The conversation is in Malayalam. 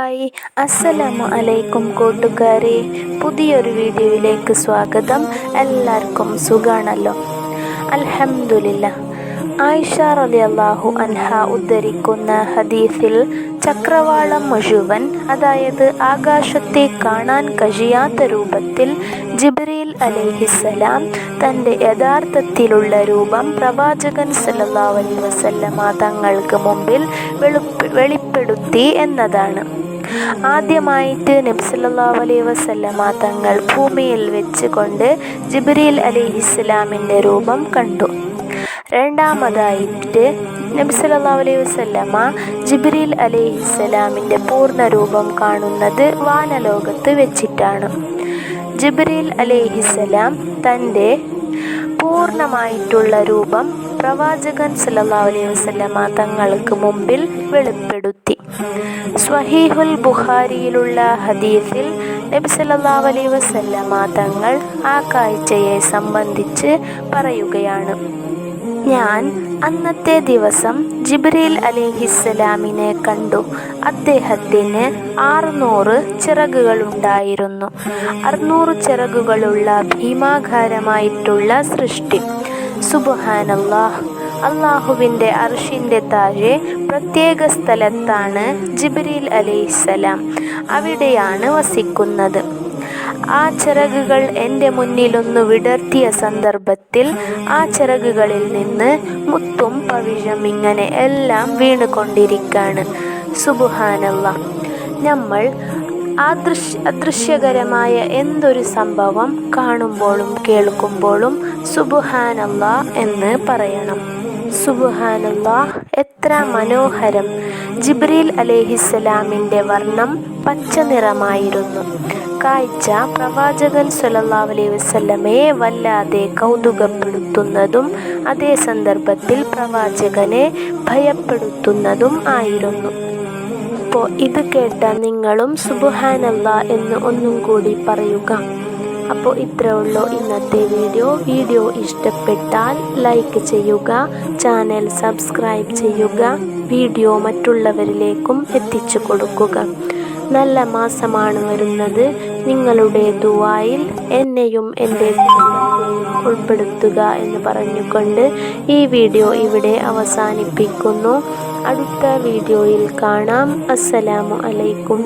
ഹായ്, അസ്സലാമു അലൈക്കും കൂട്ടുകാരെ. പുതിയൊരു വീഡിയോയിലേക്ക് സ്വാഗതം. എല്ലാവർക്കും സുഖാണല്ലോ? അൽഹംദുലില്ലാഹ്. ആയിഷ റളിയല്ലാഹു അൻഹ ഉദ്ധരിക്കുന്ന ഹദീസിൽ ചക്രവാളം മുഴുവൻ, അതായത് ആകാശത്തെ കാണാൻ കഴിയാത്ത രൂപത്തിൽ ജിബ്രീൽ അലൈഹിസ്സലാം തൻ്റെ യഥാർത്ഥത്തിലുള്ള രൂപം പ്രവാചകൻ സല്ലല്ലാഹു അലൈഹി വസല്ലമ തങ്ങൾക്ക് മുമ്പിൽ വെളിപ്പെടുത്തി എന്നതാണ്. ആദ്യമായിട്ട് നബി സല്ലല്ലാഹു അലൈഹി വസല്ലമ തങ്ങൾ ഭൂമിയിൽ വെച്ച് കൊണ്ട് ജിബ്രീൽ അലൈഹിസ്സലാമിൻ്റെ രൂപം കണ്ടു. രണ്ടാമതായിട്ട് നബി സല്ലല്ലാഹു അലൈഹി വസല്ലമ ജിബ്രീൽ അലൈഹിസ്സലാമിൻ്റെ പൂർണ്ണ രൂപം കാണുന്നത് വാനലോകത്ത് വെച്ചിട്ടാണ്. ജിബ്രീൽ അലൈഹിസ്സലാം തൻ്റെ പൂർണ്ണമായിട്ടുള്ള രൂപം പ്രവാചകൻ സല്ലല്ലാഹു അലൈഹി വസല്ലമ തങ്ങൾക്ക് മുമ്പിൽ വെളിപ്പെടുത്തി. സ്വഹീഹുൽ ബുഖാരിയിലുള്ള ഹദീസിൽ നബി സല്ലല്ലാഹു അലൈഹി വസല്ലമ തങ്ങൾ ആ കാഴ്ചയെ സംബന്ധിച്ച് പറയുകയാണ്: ഞാൻ അന്നത്തെ ദിവസം ജിബ്രീൽ അലൈഹിസ്സലാമിനെ കണ്ടു. അദ്ദേഹത്തിന് 600 ചിറകുകളുണ്ടായിരുന്നു. 600 ചിറകുകളുള്ള ഭീമാകാരമായിട്ടുള്ള സൃഷ്ടി. സുബ്ഹാനല്ലാഹ്. അള്ളാഹുവിൻ്റെ അർശിൻ്റെ താഴെ പ്രത്യേക സ്ഥലത്താണ് ജിബ്രീൽ അലൈഹിസ്സലാം. അവിടെയാണ് വസിക്കുന്നത്. ആ ചിറകുകൾ എൻ്റെ മുന്നിലൊന്ന് വിടർത്തിയ സന്ദർഭത്തിൽ ആ ചിറകുകളിൽ നിന്ന് മുത്തും പവിഴം ഇങ്ങനെ എല്ലാം വീണുകൊണ്ടിരിക്കുകയാണ്. സുബ്ഹാനല്ലാഹ്. നമ്മൾ അദൃശ്യകരമായ എന്തൊരു സംഭവം കാണുമ്പോഴും കേൾക്കുമ്പോഴും സുബ്ഹാനല്ലാഹ് എന്ന് പറയണം. സുബ്ഹാനല്ലാഹ്, എത്ര മനോഹരം! ജിബ്രീൽ അലൈഹിസ്സലാമിൻ്റെ വർണ്ണം പച്ച നിറമായിരുന്നു. കാഴ്ച പ്രവാചകൻ സല്ലല്ലാഹു അലൈഹി വസല്ലമയെ വല്ലാതെ കൗതുകപ്പെടുത്തുന്നതും അതേ സന്ദർഭത്തിൽ പ്രവാചകനെ ഭയപ്പെടുത്തുന്നതും ആയിരുന്നു. അപ്പോൾ ഇത് കേട്ട നിങ്ങളും സുബ്ഹാനല്ലാഹ് എന്ന് ഒന്നും കൂടി പറയുക. അപ്പോൾ ഇത്രേ ഉള്ളൂ ഇന്നത്തെ വീഡിയോ ഇഷ്ടപ്പെട്ടാൽ ലൈക്ക് ചെയ്യുക, ചാനൽ സബ്സ്ക്രൈബ് ചെയ്യുക, വീഡിയോ മറ്റുള്ളവരിലേക്കും എത്തിച്ചു കൊടുക്കുക. നല്ല മാസമാണ് വരുന്നത്. നിങ്ങളുടെ ദുആയിൽ എന്നെയും എൻ്റെ കുടുംബത്തെയും ഉൾപ്പെടുത്തുക എന്ന് പറഞ്ഞുകൊണ്ട് ഈ വീഡിയോ ഇവിടെ അവസാനിപ്പിക്കുന്നു. അടുത്ത വീഡിയോയിൽ കാണാം. അസ്സലാമു അലൈക്കും.